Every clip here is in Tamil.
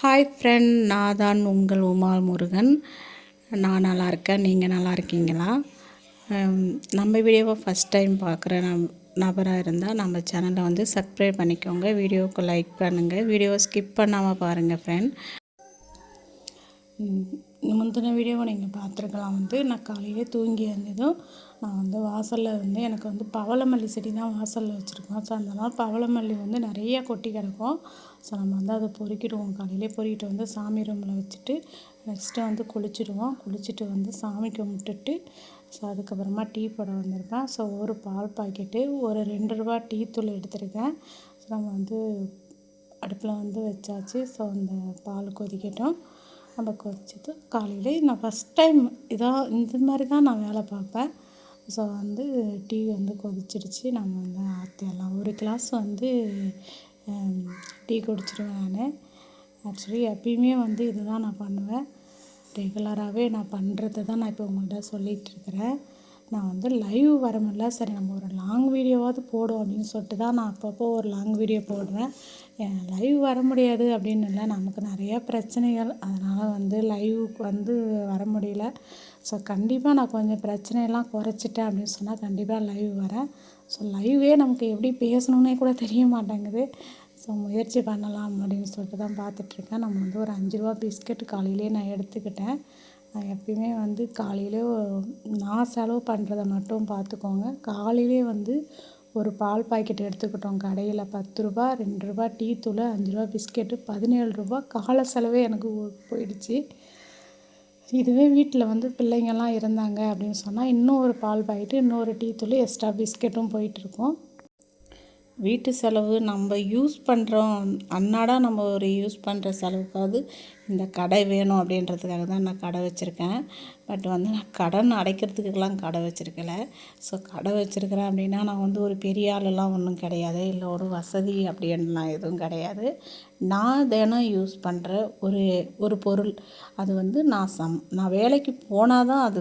ஹாய் ஃப்ரெண்ட், நான் தான் உங்கள் உமால் முருகன். நான் நல்லா இருக்கேன். நீங்கள் நல்லா இருக்கீங்களா? நம்ம வீடியோவை ஃபஸ்ட் டைம் பார்க்குற நபராக இருந்தால் நம்ம சேனலை வந்து சப்ஸ்கிரைப் பண்ணிக்கோங்க. வீடியோவுக்கு லைக் பண்ணுங்கள். வீடியோவை ஸ்கிப் பண்ணாமல் பாருங்கள் ஃப்ரெண்ட். முந்தின வீடியோவை நீங்கள் பார்த்துருக்கலாம். நான் காலையிலே தூங்கி இருந்ததும் நான் வாசலில் எனக்கு பவளமல்லி செடி தான் வாசலில் வச்சுருக்கோம். ஸோ அதனால் பவளமல்லி நிறைய கொட்டி கிடக்கும். ஸோ நம்ம அதை பொறுக்கிடுவோம். காலையிலே பொறுக்கிட்டு சாமி ரூமில் வச்சுட்டு நெக்ஸ்ட்டு குளிச்சுடுவோம். குளிச்சுட்டு சாமி கும்பிட்டுட்டு ஸோ அதுக்கப்புறமா டீ போட வந்திருப்பேன். ஸோ ஒரு பால் பாக்கெட்டு ஒரு 2 ரூபா டீ தூள் எடுத்திருக்கேன். ஸோ நம்ம அடுப்பில் வச்சாச்சு. ஸோ அந்த பால் கொதிக்கட்டும். நம்ம கொதிச்சது காலையில் நான் ஃபஸ்ட் டைம் இந்த மாதிரி தான் நான் வேலை பார்ப்பேன். ஸோ டீ கொதிச்சிடுச்சு. நம்ம ஆற்றிடலாம். ஒரு கிளாஸ் டீ குடிச்சிடுவேன் நான். ஆக்சுவலி எப்பயுமே இதுதான் நான் பண்ணுவேன். ரெகுலராகவே நான் பண்ணுறது தான் நான் இப்போ உங்கள்கிட்ட சொல்லிகிட்ருக்கிறேன். நான் லைவ் வர முடியல. சரி, நம்ம ஒரு லாங் வீடியோவாவது போடும் அப்படின்னு சொல்லிட்டு தான் நான் அப்பப்போ ஒரு லாங் வீடியோ போடுறேன். லைவ் வர முடியாது அப்படின்னு இல்லை, நமக்கு நிறையா பிரச்சனைகள். அதனால் லைவுக்கு வர முடியல. ஸோ கண்டிப்பாக நான் கொஞ்சம் பிரச்சனையெல்லாம் குறைச்சிட்டேன் அப்படின்னு சொன்னால் கண்டிப்பாக லைவ் வரேன். ஸோ லைவே நமக்கு எப்படி பேசணுன்னே கூட தெரிய மாட்டேங்குது. ஸோ முயற்சி பண்ணலாம் அப்படின்னு சொல்லிட்டு தான் பார்த்துட்ருக்கேன். நம்ம ஒரு 5 ரூபா பிஸ்கெட் காலையிலே நான் எடுத்துக்கிட்டேன். நான் எப்பயுமே காலையிலே நான் செலவு பண்ணுறத மட்டும் பார்த்துக்கோங்க. காலையிலே ஒரு பால் பாக்கெட் எடுத்துக்கிட்டோம். கடையில் 10 ரூபா, 2 ரூபா டீ தூள், 5 ரூபா பிஸ்கெட்டு, 17 ரூபா காலை செலவே எனக்கு போயிடுச்சு. இதுவே வீட்டில் பிள்ளைங்கள்லாம் இருந்தாங்க அப்படின்னு சொன்னால் இன்னும் ஒரு பால் பாக்கெட்டு, இன்னொரு டீ தூள், எக்ஸ்ட்ரா பிஸ்கெட்டும் போயிட்டுருக்கோம். வீட்டு செலவு நம்ம யூஸ் பண்ணுறோம், அன்னாடம் நம்ம ஒரு யூஸ் பண்ணுற செலவுக்காவது இந்த கடை வேணும் அப்படின்றதுக்காக தான் நான் கடை வச்சுருக்கேன். பட் நான் கடன் அடைக்கிறதுக்கெலாம் கடை வச்சுருக்கல. ஸோ கடை வச்சுருக்கிறேன் அப்படின்னா நான் ஒரு பெரிய ஆளெல்லாம் ஒன்றும் கிடையாது, இல்லை ஒரு வசதி அப்படின்லாம் எதுவும் கிடையாது. நான் தினம் யூஸ் பண்ணுற ஒரு பொருள் அது நான் வேலைக்கு போனால் தான் அது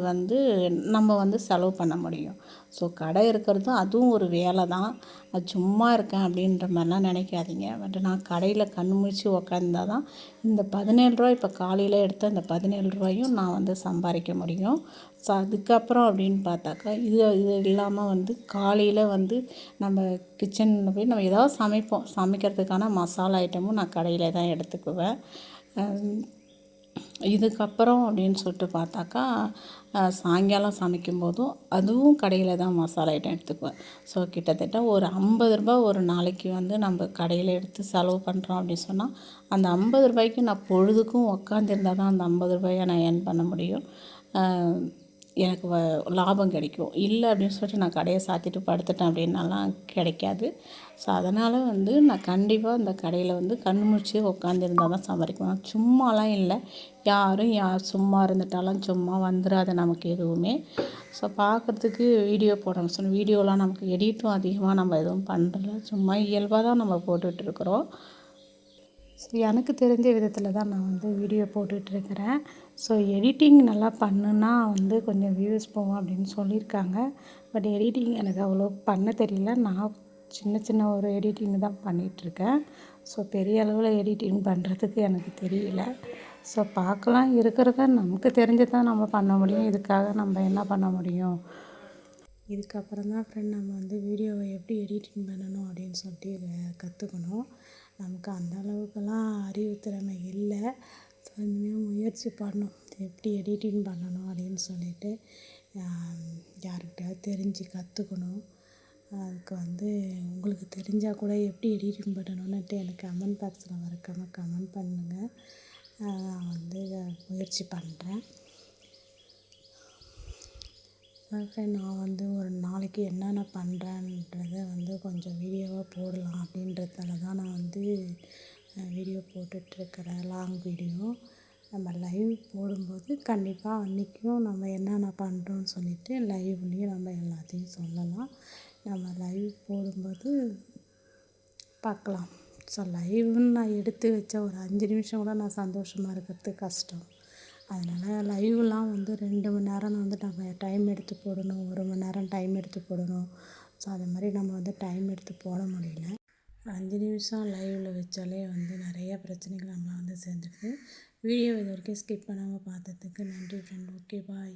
நம்ம செலவு பண்ண முடியும். ஸோ கடை இருக்கிறதும் அதுவும் ஒரு வேலை தான். அது சும்மா இருக்கேன் அப்படின்ற மாதிரிலாம் நினைக்காதீங்க. பட் நான் கடையில் கண் முழிச்சு உக்காந்தா தான் இந்த 17 ரூபா இப்போ காலையில் எடுத்த இந்த 17 ரூபாயும் நான் சம்பாதிக்க முடியும். ஸோ அதுக்கப்புறம் அப்படின்னு பார்த்தாக்கா இது இல்லாமல் காலையில் நம்ம கிச்சனில் போய் நம்ம ஏதாவது சமைக்கிறதுக்கான மசாலா ஐட்டமும் நான் கடையில் தான் எடுத்துக்குவேன். இதுக்கப்புறம் அப்படின்னு சொல்லிட்டு பார்த்தாக்கா சாயங்காலம் சமைக்கும்போதும் அதுவும் கடையில் தான் மசாலா ஐட்டம் எடுத்துக்குவேன். ஸோ கிட்டத்தட்ட ஒரு 50 ரூபா ஒரு நாளைக்கு நம்ம கடையில் எடுத்து செலவு பண்ணுறோம் அப்படின்னு சொன்னால் அந்த 50 ரூபாய்க்கு நான் பொழுதுக்கும் உக்காந்துருந்தால் தான் அந்த 50 ரூபாயை நான் ஏர்ன் பண்ண முடியும். எனக்கு லாபம் கிடைக்கும். இல்லை அப்படின்னு சொல்லிட்டு நான் கடையை சாத்திட்டு படுத்துட்டேன் அப்படின்னாலாம் கிடைக்காது. ஸோ அதனால் நான் கண்டிப்பாக இந்த கடையில் கண் முழிச்சு உட்காந்துருந்தால் தான் சம்பாதிக்குவேன். சும்மாலாம் இல்லை. யார் சும்மா இருந்துட்டாலும் சும்மா வந்துடாது நமக்கு எதுவுமே. ஸோ பார்க்குறதுக்கு வீடியோ போடணும். ஸோ வீடியோலாம் நமக்கு எடிட்டும் அதிகமாக நம்ம எதுவும் பண்ணுறல, சும்மா இயல்பாக தான் நம்ம போட்டுட்ருக்குறோம். ஸோ எனக்கு தெரிஞ்ச விதத்தில் தான் நான் வீடியோ போட்டுட்ருக்கிறேன். ஸோ எடிட்டிங் நல்லா பண்ணுனா கொஞ்சம் வியூஸ் போகும் அப்படின்னு சொல்லியிருக்காங்க. பட் எடிட்டிங் எனக்கு அவ்வளோ பண்ண தெரியல. நான் சின்ன ஒரு எடிட்டிங் தான் பண்ணிகிட்ருக்கேன். ஸோ பெரிய அளவில் எடிட்டிங் பண்ணுறதுக்கு எனக்கு தெரியல. ஸோ பார்க்கலாம், இருக்கிறத நமக்கு தெரிஞ்சதை நம்ம பண்ண முடியும். இதுக்காக நம்ம என்ன பண்ண முடியும்? இதுக்கப்புறம் தான் ஃப்ரெண்ட் நம்ம வீடியோவை எப்படி எடிட்டிங் பண்ணணும் அப்படின்னு சொல்லிட்டு கற்றுக்கணும். நமக்கு அந்த அளவுக்கெல்லாம் அறிவு திறமை இல்லை. ஸோ இனிமேல் முயற்சி பண்ணணும், எப்படி எடிட்டிங் பண்ணணும் அப்படின்னு சொல்லிட்டு யார்கிட்டயாவது தெரிஞ்சு கற்றுக்கணும். அதுக்கு உங்களுக்கு தெரிஞ்சால் கூட எப்படி எடிட்டிங் பண்ணணுன்னுட்டு எனக்கு கமெண்ட் பாக்ஸில் மறக்காமல் கமெண்ட் பண்ணுங்கள். நான் முயற்சி பண்ணுறேன். நான் ஒரு நாளைக்கு என்னென்ன பண்ணுறேன்றதை கொஞ்சம் வீடியோவாக போடலாம் அப்படின்றதால தான் நான் வீடியோ போட்டுட்ருக்கிறேன், லாங் வீடியோ. நம்ம லைவ் போடும்போது கண்டிப்பாக அன்றைக்கும் நம்ம என்னென்ன பண்ணுறோன்னு சொல்லிவிட்டு லைவ்லேயும் நம்ம எல்லாத்தையும் சொல்லலாம். நம்ம லைவ் போடும்போது பார்க்கலாம். ஸோ லைவ்னு நான் எடுத்து வச்ச ஒரு 5 நிமிஷம் கூட நான் சந்தோஷமாக இருக்கிறது கஷ்டம். அதனால் லைவ்லாம் 2 மணி நேரம் நம்ம டைம் எடுத்து போடணும், 1 மணி நேரம் டைம் எடுத்து போடணும். ஸோ அது மாதிரி நம்ம டைம் எடுத்து போட முடியல. 5 நிமிஷம் லைவில் வச்சாலே வந்து நிறைய பிரச்சனைகள் நம்மளை வந்து சேர்ந்துடுது. வீடியோ இது வரைக்கும் ஸ்கிப் பண்ணாமல் பார்த்ததுக்கு நன்றி ஃப்ரெண்ட். Okay bye.